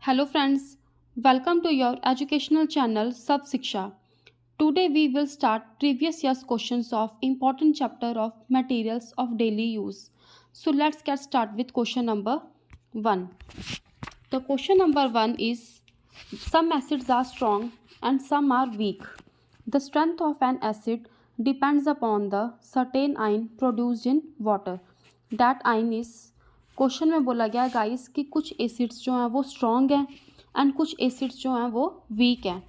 Hello friends, welcome to your educational channel Sab Shiksha. Today we will start previous year's questions of important chapter of materials of daily use. So let's get started with question number 1. The question number 1 is some acids are strong and some are weak. The strength of an acid depends upon the certain ion produced in water. That ion is question में बोला गया guys कि कुछ acids जो हैं वो strong हैं and कुछ एसिड्स जो हैं वो वीक हैं।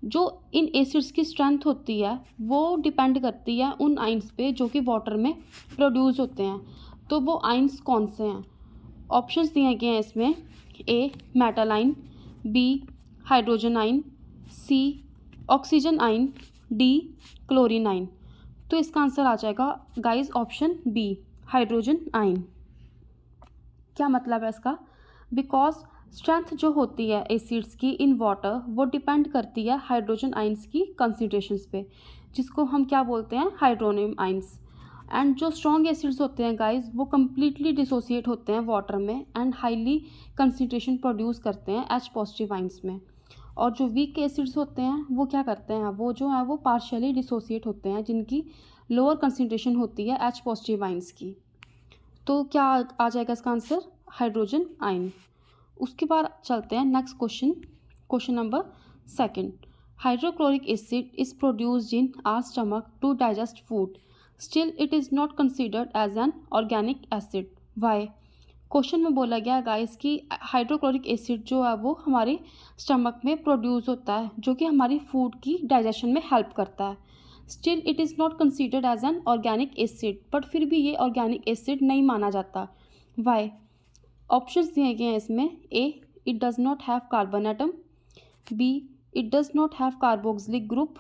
जो इन एसिड्स की स्ट्रेंथ होती है वो डिपेंड करती है उन आइंस पे जो कि वाटर में प्रोड्यूस होते हैं। तो वो आइंस कौन से हैं? ऑप्शंस दिए गए हैं इसमें। ए मेटल आइन, बी हाइड्रोजन आइन, सी ऑक्सीजन आइन, डी क्लोरीन आइन। तो इसका आंसर आ जाएगा गाइस ऑप्शन बी हाइड्रोजन आइन। क्या मतलब है इसका? बिकॉज स्ट्रेंथ जो होती है एसिड्स की इन वाटर वो डिपेंड करती है हाइड्रोजन आइंस की कंसंट्रेशंस पे, जिसको हम क्या बोलते हैं? Hydronium ions. एंड जो स्ट्रॉन्ग एसिड्स होते हैं गाइस वो कम्प्लीटली डिसोसिएट होते हैं वाटर में एंड हाईली कंसंट्रेशन प्रोड्यूस करते हैं एच पॉजिटिव आइंस में। और जो वीक एसिड्स होते हैं वो क्या करते हैं? वो जो है वो पार्शियली डिसोसिएट होते हैं, जिनकी लोअर कंसंट्रेशन होती है एच पॉजिटिव आइंस की। तो क्या आ जाएगा इसका आंसर? हाइड्रोजन आइन। उसके बाद चलते हैं next question, question number 2। Hydrochloric acid is produced in our stomach to digest food, still it is not considered as an organic acid, why? Question में बोला गया गाइस कि हाइड्रोक्लोरिक एसिड जो है वो हमारे स्टमक में प्रोड्यूस होता है, जो कि हमारी फूड की डाइजेशन में हेल्प करता है। Still it is not considered as an organic acid, but फिर भी ये ऑर्गेनिक एसिड नहीं माना जाता, वाई? ऑप्शंस दिए गए हैं इसमें। A it does not have carbon atom, B it does not have carboxylic group,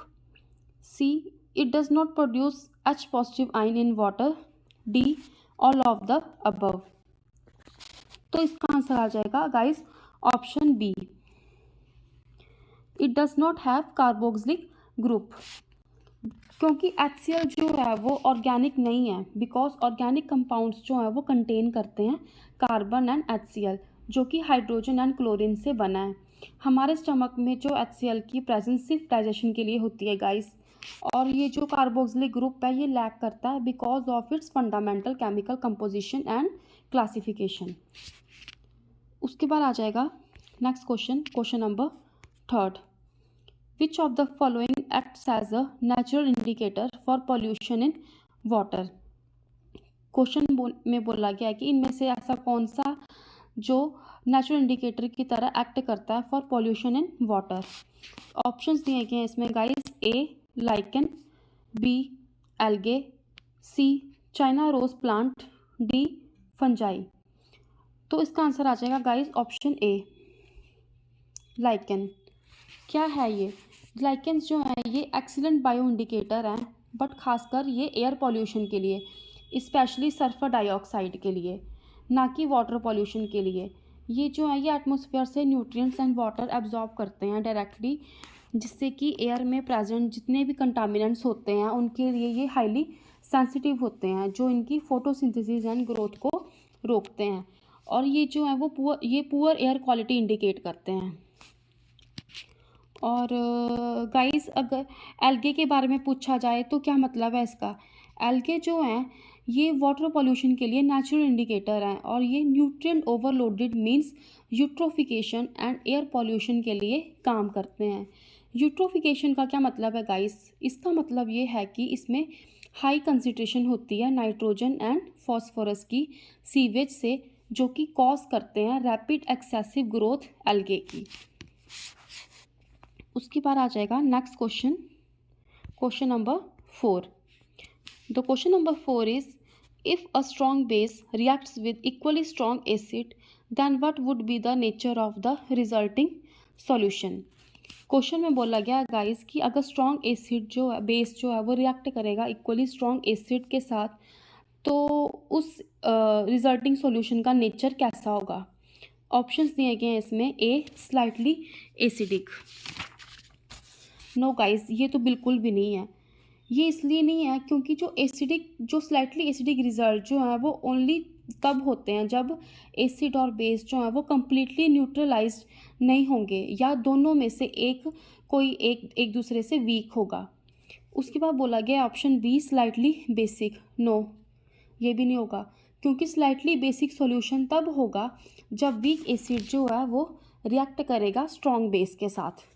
C it does not produce H positive ion in water, D all of the above. तो इसका answer आ जाएगा guys option B, it does not have carboxylic group. क्योंकि HCl जो है वो organic नहीं है, बिकॉज ऑर्गेनिक कंपाउंड्स जो हैं वो कंटेन करते हैं कार्बन एंड HCl, जो कि हाइड्रोजन एंड क्लोरीन से बना है। हमारे स्टमक में जो HCl की प्रेजेंस सिर्फ डाइजेशन के लिए होती है गाइस, और ये जो कार्बोक्सिलिक ग्रुप है ये लैक करता है because of its fundamental chemical composition and classification. उसके बाद आ जाएगा next question, question number 3। Which of the following acts as a natural indicator for pollution in water? Question में बोला गया है कि इनमें से ऐसा कौन सा जो नेचुरल इंडिकेटर की तरह एक्ट करता है for pollution in water. Options दिए गए हैं इसमें guys. A lichen, B algae, C China rose plant, D fungi. तो इसका आंसर आ जाएगा गाइस ऑप्शन ए लाइकन। क्या है ये? ग्लाइकेंस जो है ये एक्सीलेंट बायो इंडिकेटर हैं, बट खासकर ये एयर पॉल्यूशन के लिए, स्पेशली सल्फर डाइऑक्साइड के लिए, ना कि वाटर पॉल्यूशन के लिए। ये जो है ये एटमॉस्फेयर से न्यूट्रिएंट्स एंड वाटर एब्जॉर्ब करते हैं डायरेक्टली, जिससे कि एयर में प्रेजेंट जितने भी कंटामिनेंट्स होते हैं उनके लिए ये हाईली सेंसिटिव होते हैं, जो इनकी फोटोसिंथेसिस एंड ग्रोथ को रोकते हैं। और ये जो है वो पुअर एयर क्वालिटी इंडिकेट करते हैं। और गाइस अगर एल्गे के बारे में पूछा जाए तो क्या मतलब है इसका? एल्गे जो हैं ये वाटर पॉल्यूशन के लिए नेचुरल इंडिकेटर हैं, और ये nutrient overloaded means eutrophication and air pollution के लिए काम करते हैं। यूट्रोफिकेशन का क्या मतलब है गाइस? इसका मतलब ये है कि इसमें हाई कंसंट्रेशन होती है नाइट्रोजन एंड फॉस्फोरस की सीवेज से, जो कि कॉज करते हैं रैपिड एक्सेसिव ग्रोथ एल्गे की। उसके बाद आ जाएगा next question, question number 4। The question number 4 is if a strong base reacts with equally strong acid then what would be the nature of the resulting solution. Question में बोला गया guys कि अगर स्ट्रॉन्ग एसिड जो है base जो है वो रिएक्ट करेगा इक्वली स्ट्रॉन्ग एसिड के साथ, तो उस रिजल्टिंग सॉल्यूशन का नेचर कैसा होगा। ऑप्शंस दिए गए हैं इसमें। ए स्लाइटली एसिडिक। नो गाइस, ये तो बिल्कुल भी नहीं है। ये इसलिए नहीं है क्योंकि जो स्लाइटली एसिडिक रिजल्ट जो है वो ओनली तब होते हैं जब एसिड और बेस जो है वो कम्प्लीटली न्यूट्रलाइज्ड नहीं होंगे या दोनों में से कोई एक दूसरे से वीक होगा। उसके बाद बोला गया option B slightly basic. No, ये भी नहीं होगा, क्योंकि स्लाइटली बेसिक सॉल्यूशन तब होगा जब वीक एसिड जो है वो रिएक्ट करेगा स्ट्रॉन्ग बेस के साथ।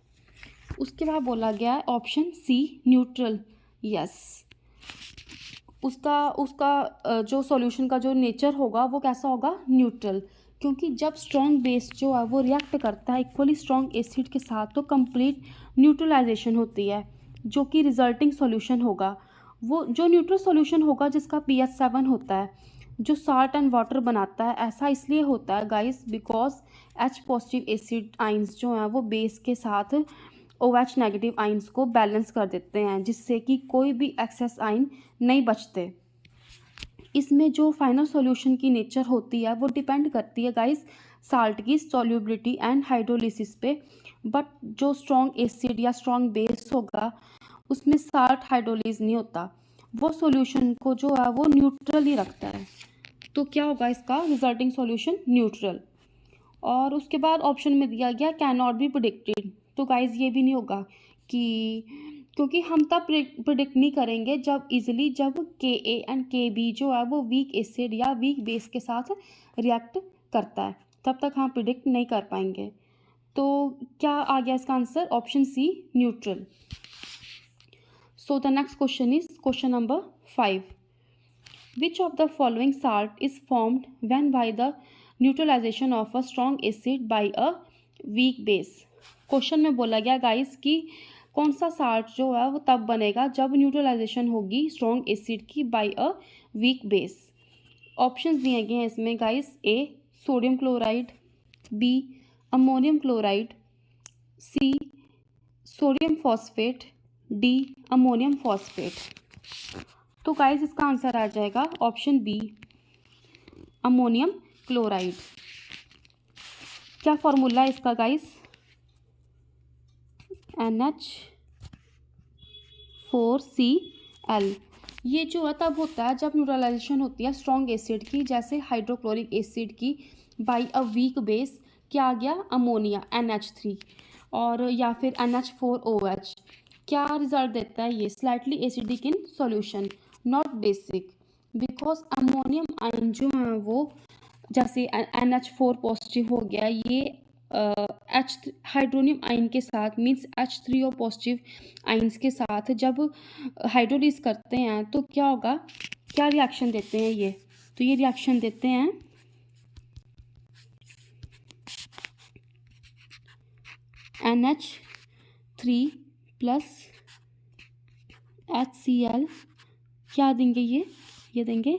उसके बाद बोला गया है ऑप्शन सी न्यूट्रल। यस, उसका उसका जो सॉल्यूशन का जो नेचर होगा वो कैसा होगा, न्यूट्रल, क्योंकि जब स्ट्रॉन्ग बेस जो है वो रिएक्ट करता है इक्वली स्ट्रॉन्ग एसिड के साथ तो कंप्लीट न्यूट्रलाइजेशन होती है, जो कि रिजल्टिंग सॉल्यूशन होगा वो जो न्यूट्रल सॉल्यूशन होगा जिसका pH 7 होता है, जो साल्ट एंड वाटर बनाता है। ऐसा इसलिए होता है guys because H positive acid ions जो हैं वो बेस के साथ OH नेगेटिव आइंस को बैलेंस कर देते हैं, जिससे कि कोई भी एक्सेस आइन नहीं बचते। इसमें जो फाइनल सॉल्यूशन की नेचर होती है वो डिपेंड करती है गाइस साल्ट की सॉल्युबिलिटी एंड हाइड्रोलिसिस पे, बट जो स्ट्रॉन्ग एसिड या स्ट्रॉन्ग बेस होगा उसमें साल्ट हाइड्रोलिस नहीं होता, वो सॉल्यूशन को जो है वो न्यूट्रल ही रखता है। तो क्या होगा इसका रिजल्टिंग सॉल्यूशन, न्यूट्रल। और उसके बाद ऑप्शन में दिया गया कैन नॉट बी प्रिडिक्टेड। तो गाइज ये भी नहीं होगा कि, क्योंकि हम तब प्रिडिक्ट नहीं करेंगे जब इजीली जब Ka एंड Kb जो है वो वीक एसिड या वीक बेस के साथ रिएक्ट करता है, तब तक हम प्रिडिक्ट नहीं कर पाएंगे। तो क्या आ गया इसका answer, option C neutral. So the next question is question number 5। Which of the following salt is formed when by the neutralization of a strong acid by a weak base? Question में बोला गया guys कि कौन सा salt जो है वो तब बनेगा जब न्यूट्रलाइजेशन होगी स्ट्रॉन्ग एसिड की by a weak base. Options दिए गए हैं इसमें guys, A sodium chloride, B ammonium chloride, C sodium phosphate, D ammonium phosphate. तो गाइस इसका आंसर आ जाएगा ऑप्शन बी अमोनियम क्लोराइड। क्या फॉर्मूला है इसका गाइस, NH4Cl। ये जो है तब होता है जब न्यूट्रलाइजेशन होती है स्ट्रॉन्ग एसिड की, जैसे हाइड्रोक्लोरिक एसिड की बाय अ वीक बेस, क्या आ गया अमोनिया NH3, और या फिर NH4OH। क्या रिजल्ट देता है ये, slightly acidic in solution, not basic, because ammonium ion जो है वो जैसे NH4 पॉजिटिव हो गया, ये H हाइड्रोनियम आयन के साथ मीन्स H3O पॉजिटिव आइंस के साथ जब हाइड्रोलिस करते हैं तो क्या होगा, क्या रिएक्शन देते हैं ये, तो ये रिएक्शन देते हैं NH3 प्लस HCl, क्या देंगे ये देंगे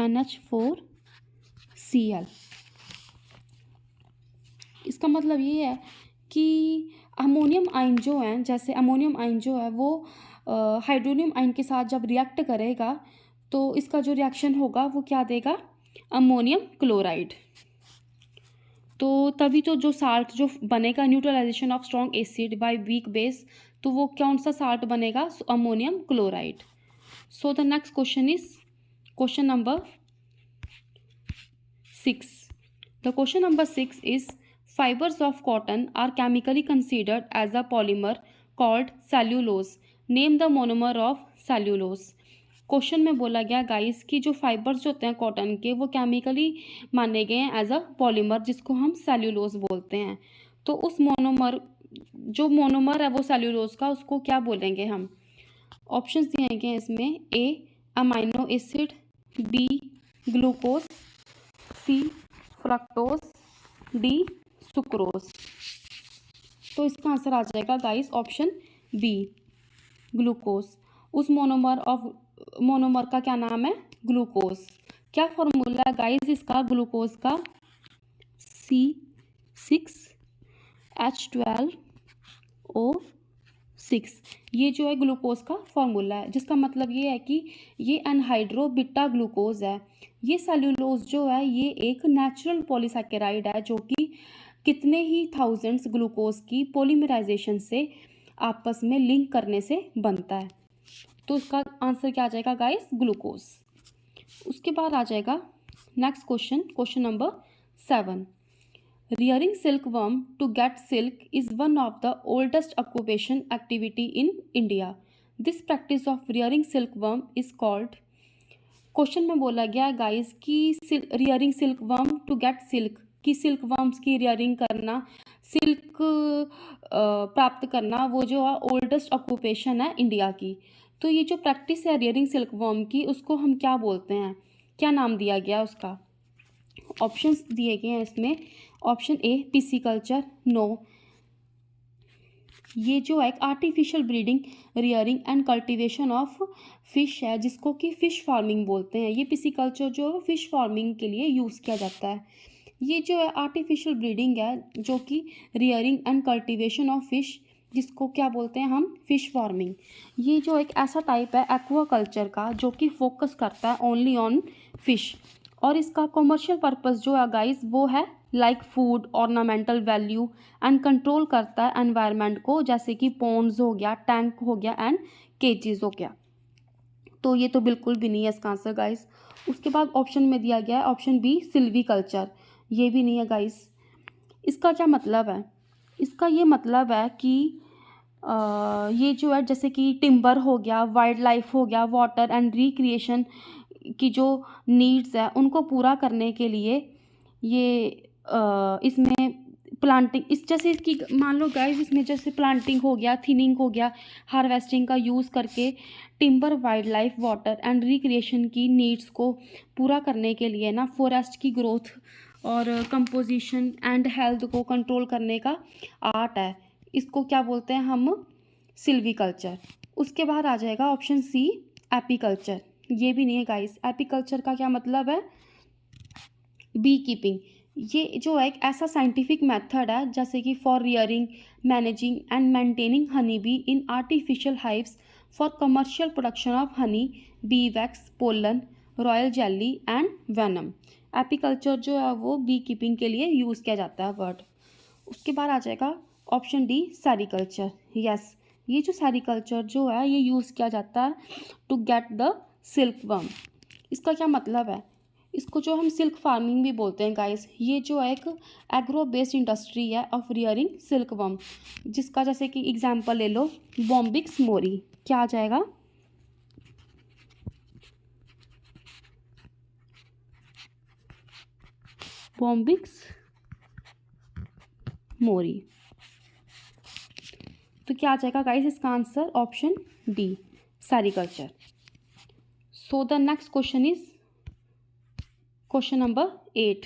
NH4Cl। इसका मतलब ये है कि अमोनियम आयन जो है, जैसे अमोनियम आयन जो है वो हाइड्रोनियम आयन के साथ जब रिएक्ट करेगा तो इसका जो रिएक्शन होगा वो क्या देगा, अमोनियम क्लोराइड। तो तभी तो जो साल्ट जो बनेगा neutralization of strong acid by weak base, तो वो कौन सा साल्ट बनेगा, ammonium chloride. So the next question is question number 6। The question number 6 is fibers of cotton are chemically considered as a polymer called cellulose. Name the monomer of cellulose. Question में बोला गया guys कि जो fibres होते हैं cotton के वो chemically माने गए हैं एज अ पॉलीमर, जिसको हम सेल्यूलोज बोलते हैं। तो उस मोनोमर, जो मोनोमर है वो सेल्यूलोज का, उसको क्या बोलेंगे हम। ऑप्शंस दिए गए हैं इसमें, ए अमाइनो एसिड, बी ग्लूकोज, सी फ्रक्टोज, डी सुक्रोज। तो इसका आंसर आ जाएगा गाइस ऑप्शन बी ग्लूकोज। उस मोनोमर का क्या नाम है, ग्लूकोज। क्या फॉर्मूला है गाइस इसका ग्लूकोज का, C6H12O6। ये जो है ग्लूकोज का फॉर्मूला है, जिसका मतलब ये है कि ये अनहाइड्रो बीटा ग्लूकोज है। ये सेल्यूलोज जो है ये एक नेचुरल पॉलीसैकेराइड है, जो कि कितने ही थाउजेंड्स ग्लूकोज की पॉलीमराइजेशन से आपस में लिंक करने से बनता है। तो इसका आंसर क्या आ जाएगा गाइस, ग्लूकोज। उसके बाद आ जाएगा next question, question number 7। Rearing silkworm to get silk is one of the oldest occupation activity in India. This practice of rearing silkworm is called, question में बोला गया है गाइस कि rearing silkworm to get silk, की silkworms की rearing करना, silk प्राप्त करना, वो जो है ओल्डेस्ट ऑक्यूपेशन है इंडिया की। तो ये जो प्रैक्टिस है रियरिंग सिल्क वर्म की, उसको हम क्या बोलते हैं, क्या नाम दिया गया उसका? ऑप्शंस दिए गए हैं इसमें। ऑप्शन ए पिसिकल्चर, नो, ये जो एक artificial breeding, rearing and cultivation of fish है, जिसको कि फ़िश फार्मिंग बोलते हैं। ये पिसिकल्चर जो है फ़िश फार्मिंग के लिए यूज़ किया जाता है। ये जो है आर्टिफिशियल ब्रीडिंग है, जो कि rearing and cultivation of fish, जिसको क्या बोलते हैं हम? Fish farming. ये जो एक ऐसा टाइप है एक्वाकल्चर का जो कि फोकस करता है ओनली ऑन फिश, और इसका कमर्शियल पर्पस जो है गाइस वो है like food, ornamental value and control करता है एनवायरनमेंट को, जैसे कि पॉन्ड्स हो गया, टैंक हो गया एंड केजेस हो गया। तो ये तो बिल्कुल भी नहीं है इसका आंसर गाइस। उसके बाद ऑप्शन में दिया गया है ऑप्शन बी सिल्वीकल्चर, ये भी नहीं है गाइस। इसका क्या मतलब है? इसका ये मतलब है कि ये जो है जैसे कि टिम्बर हो गया, वाइल्ड लाइफ हो गया, वाटर एंड रिक्रिएशन की जो नीड्स है उनको पूरा करने के लिए ये इसमें प्लांटिंग, इस जैसे इसकी मान लो गाइस, इसमें जैसे प्लांटिंग हो गया, थिनिंग हो गया, हार्वेस्टिंग का यूज़ करके timber, wild life, water and recreation की नीड्स को पूरा करने के लिए ना फॉरेस्ट की ग्रोथ और कंपोजिशन एंड हेल्थ को कंट्रोल करने का आर्ट है। इसको क्या बोलते हैं हम? सिल्वीकल्चर। उसके बाद आ जाएगा ऑप्शन सी एपीकल्चर, ये भी नहीं है गाइस। एपीकल्चर का क्या मतलब है? Bee keeping. ये जो एक ऐसा साइंटिफिक मेथड है जैसे कि for rearing, managing and maintaining honey bee in artificial hives for commercial production of honey, bee wax, pollen, royal jelly and venom. Apiculture जो है वो बी कीपिंग के लिए यूज़ किया जाता है वर्ड। उसके बाद आ जाएगा ऑप्शन डी सेरिकल्चर। यस, ये जो सेरिकल्चर जो है ये यूज़ किया जाता है to get the silk worm. इसका क्या मतलब है? इसको जो हम सिल्क फार्मिंग भी बोलते हैं गाइस। ये जो एक एग्रो बेस्ड इंडस्ट्री है ऑफ रियरिंग सिल्क वर्म, जिसका जैसे कि एग्जांपल ले लो बॉम्बिक्स मोरी। क्या आ जाएगा? बॉम्बिक्स मोरी। तो क्या आ जाएगा गाइस इसका answer? Option D sericulture. So the next question is question number 8.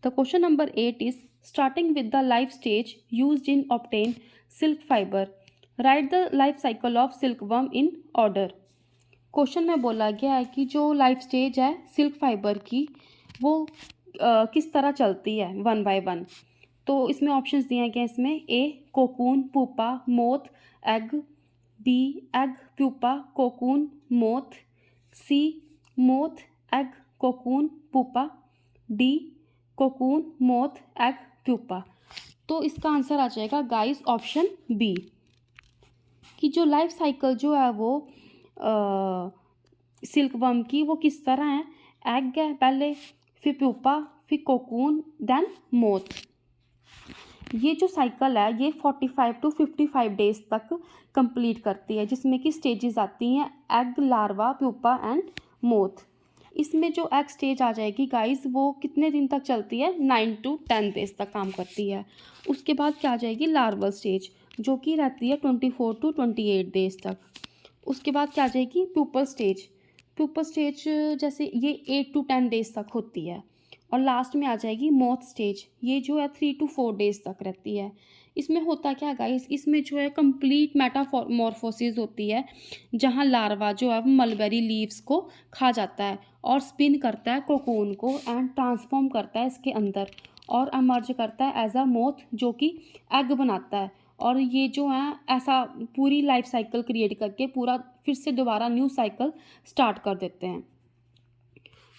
The question number 8 is starting with the life stage used in obtain silk fiber. Write the life cycle of silkworm in order. Question में बोला गया है कि जो life stage है silk fibre की वो किस तरह चलती है वन बाय वन। तो इसमें ऑप्शंस दिए गए हैं इसमें A cocoon, pupa, moth, egg, B egg, pupa, cocoon, moth, C moth, egg, cocoon, pupa, D cocoon, moth, egg, pupa. तो इसका आंसर आ जाएगा गाइस ऑप्शन बी, कि जो लाइफ साइकिल जो है वो सिल्क वर्म की वो किस तरह है। एग है पहले, फिर प्यूपा, फिर कोकून, देन मोथ। ये जो साइकिल है ये 45 to 55 डेज तक कंप्लीट करती है, जिसमें कि स्टेजेस आती हैं egg, larva, pupa and moth. इसमें जो एग स्टेज आ जाएगी गाइस वो कितने दिन तक चलती है? 9 to 10 डेज तक काम करती है। उसके बाद क्या आ जाएगी? लार्वल स्टेज, जो कि रहती है 24 to 28 डेज तक। उसके बाद क्या आ जाएगी? Pupal stage. प्यूपल स्टेज जैसे ये 8 to 10 डेज तक होती है। और लास्ट में आ जाएगी मोथ स्टेज, ये जो है 3 to 4 डेज तक रहती है। इसमें होता क्या है गाइस? इसमें जो है कंप्लीट मेटामॉर्फोसिस होती है, जहाँ लार्वा जो है मलबेरी लीव्स को खा जाता है और स्पिन करता है कोकून को एंड ट्रांसफॉर्म करता है इसके अंदर और एमर्ज करता है एज अ मोथ, जो कि एग बनाता है। और ये जो है ऐसा पूरी लाइफ साइकिल क्रिएट करके पूरा फिर से दोबारा न्यू साइकिल स्टार्ट कर देते हैं।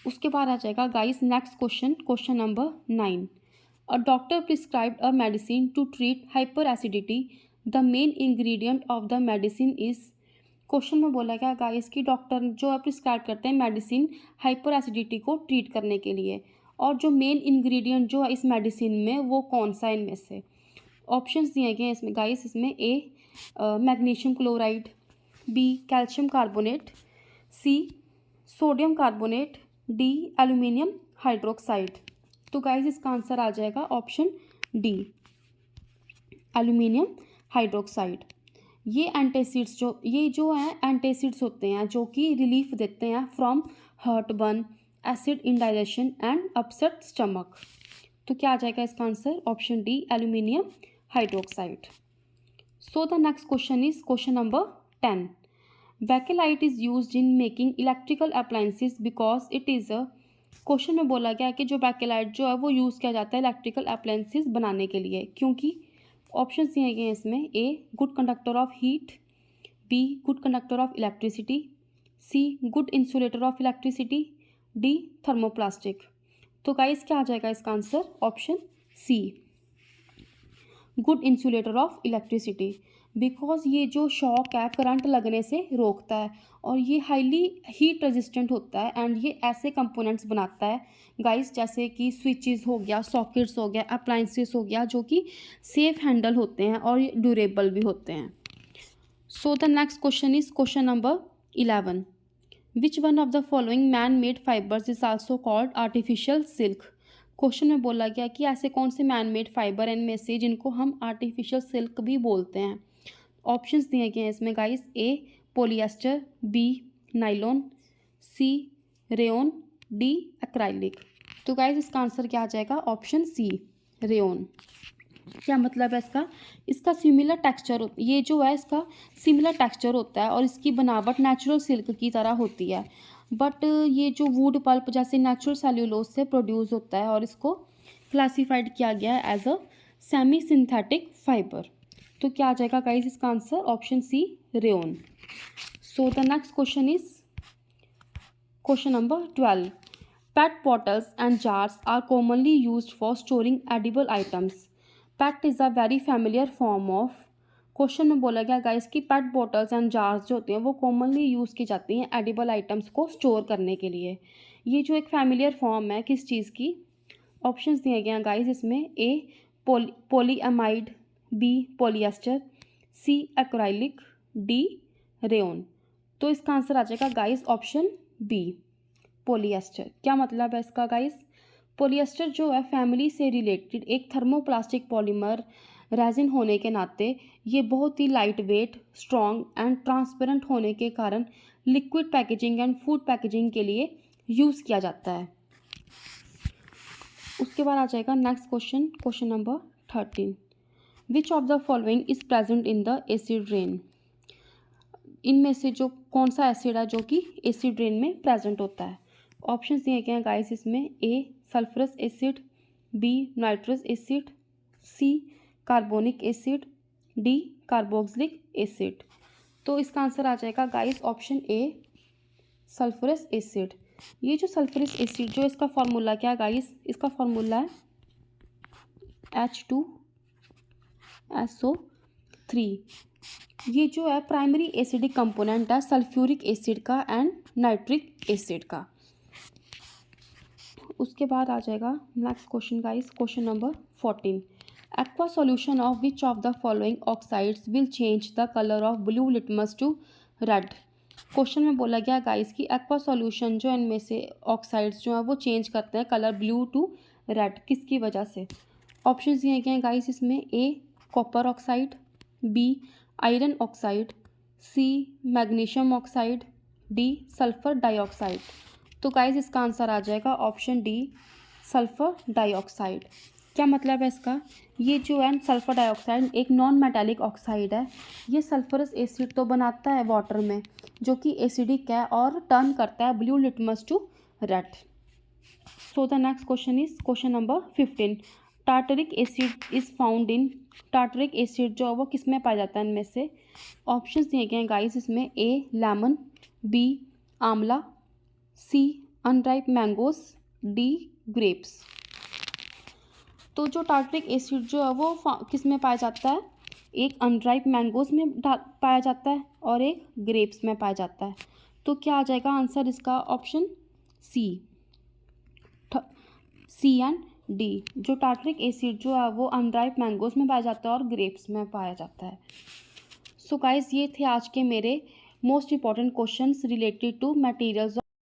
उसके बाद आ जाएगा guys next question, question number 9। A doctor prescribed a medicine to treat hyperacidity. The main ingredient of the medicine is question में बोला गया गाइस कि डॉक्टर जो है प्रिस्क्राइब करते हैं मेडिसिन हाइपर एसिडिटी को ट्रीट करने के लिए, और जो मेन इंग्रेडिएंट जो है इस मेडिसिन में वो कौन सा है इनमें से। ऑप्शंस दिए गए हैं इसमें गाइस, इसमें A magnesium chloride, B calcium carbonate, C sodium carbonate, D aluminium hydroxide. तो गाइस इसका आंसर आ जाएगा ऑप्शन डी एल्यूमिनियम हाइड्रोक्साइड। ये जो है एंटासिड्स होते हैं जो कि रिलीफ देते हैं from hurt burn, acid indigestion and upset stomach. तो क्या आ जाएगा इसका answer option D aluminium hydroxide. So the next question is question number 10। Bakelite is used in making electrical appliances because it is a. Question में बोला गया है कि जो बैकेलाइट जो है वो यूज़ किया जाता है इलेक्ट्रिकल अप्लायंसेस बनाने के लिए, क्योंकि ऑप्शन दिए गए हैं इसमें A good conductor of heat, B good conductor of electricity, C good insulator of electricity, D thermoplastic. तो गाइस क्या आ जाएगा इसका answer option C good insulator of electricity, because ये जो शॉक है करंट लगने से रोकता है और ये हाईली हीट रेजिस्टेंट होता है एंड ये ऐसे कंपोनेंट्स बनाता है गाइस जैसे कि स्विचेस हो गया, सॉकेट्स हो गया, अप्लायंसेस हो गया, जो कि सेफ हैंडल होते हैं और ये ड्यूरेबल भी होते हैं। सो the next question is question number 11। Which one of the following man made fibres is also called artificial silk. Question में बोला गया कि ऐसे कौन से मैन मेड फाइबर इनमें से जिनको हम आर्टिफिशियल सिल्क भी बोलते हैं। ऑप्शंस दिए गए हैं इसमें गाइस, ए पोलिएस्टर, बी नाइलॉन, सी रेयन, डी एक्राइलिक। तो गाइस इसका आंसर क्या आ जाएगा ऑप्शन सी रेयन। क्या मतलब है इसका सिमिलर टेक्सचर, ये जो है इसका सिमिलर टेक्सचर होता है और इसकी बनावट नेचुरल सिल्क की तरह होती है, बट ये जो वुड पल्प जैसे नेचुरल सेल्यूलोज से प्रोड्यूस होता है और इसको क्लासिफाइड किया गया है as a semi synthetic fibre. तो क्या आ जाएगा गाइस इसका answer option C rayon. So the next question is question number 12। PET bottles and jars are commonly used for storing edible items. PET is a very familiar form of. Question में बोला गया guys कि पेट bottles and jars जो होते हैं वो commonly use की जाती हैं एडिबल आइटम्स को स्टोर करने के लिए। ये जो एक फैमिलियर फॉर्म है किस चीज़ की। ऑप्शंस दिए गए हैं गाइस इसमें, ए पॉलीएमाइड, बी पॉलिएस्टर, सी एक्राइलिक, डी रेयन। तो इसका आंसर आ जाएगा गाइस ऑप्शन बी पॉलिएस्टर। क्या मतलब है इसका गाइस, पॉलिएस्टर जो है फैमिली से रिलेटेड एक थर्मोप्लास्टिक पॉलीमर रेजिन होने के नाते ये बहुत ही light weight, strong and transparent होने के कारण liquid packaging and food packaging के लिए यूज़ किया जाता है। उसके बाद आ जाएगा next question, question number 13। Which of the following is present in the acid rain. इनमें से जो कौन सा एसिड है जो कि एसिड रेन में प्रेजेंट होता है। ऑप्शन दिए गए हैं गाइस इसमें, A sulphurous acid, B nitrous acid, C carbonic acid, D carboxylic acid. तो इसका आंसर आ जाएगा guys option A sulphurous acid. ये जो सल्फरस एसिड जो इसका फॉर्मूला क्या है गाइस, इसका फॉर्मूला है H2SO3। ये जो है प्राइमरी एसिडिक कंपोनेंट है सल्फ्यूरिक एसिड का एंड नाइट्रिक एसिड का। उसके बाद आ जाएगा next question guys, question number 14। Aqua solution of which of the following oxides will change the colour of blue litmus to red. Question में बोला गया गाइस कि एक्वा सॉल्यूशन जो इनमें से ऑक्साइड्स जो है वो चेंज करते हैं कलर ब्लू टू रेड, किसकी वजह से। ऑप्शन दिए गए हैं गाइस इसमें, A copper oxide, B iron oxide, C magnesium oxide, D sulphur dioxide. तो गाइस इसका आंसर आ जाएगा ऑप्शन डी सल्फर डाइऑक्साइड। क्या मतलब है इसका, ये जो है सल्फर डाइऑक्साइड एक नॉन मेटालिक ऑक्साइड है। ये सल्फरस एसिड तो बनाता है वाटर में जो कि एसिडिक है और टर्न करता है blue litmus to red. So the next question is question number 15। Tartaric acid is found in. Tartaric acid जो है वो किस में पाया जाता है इनमें से। ऑप्शंस दिए गए हैं गाइस इसमें, ए लेमन, बी आंवला, सी अनराइप मैंगोस, डी ग्रेप्स। तो जो टार्टरिक एसिड जो है वो किस में पाया जाता है, एक अनराइप मैंगोज में पाया जाता है और एक ग्रेप्स में पाया जाता है। तो क्या आ जाएगा आंसर इसका? Option C, C and D. जो टार्टरिक एसिड जो है वो अनराइप मैंगोज में पाया जाता है और ग्रेप्स में पाया जाता है। सो गाइस, ये थे आज के मेरे most important questions related to materials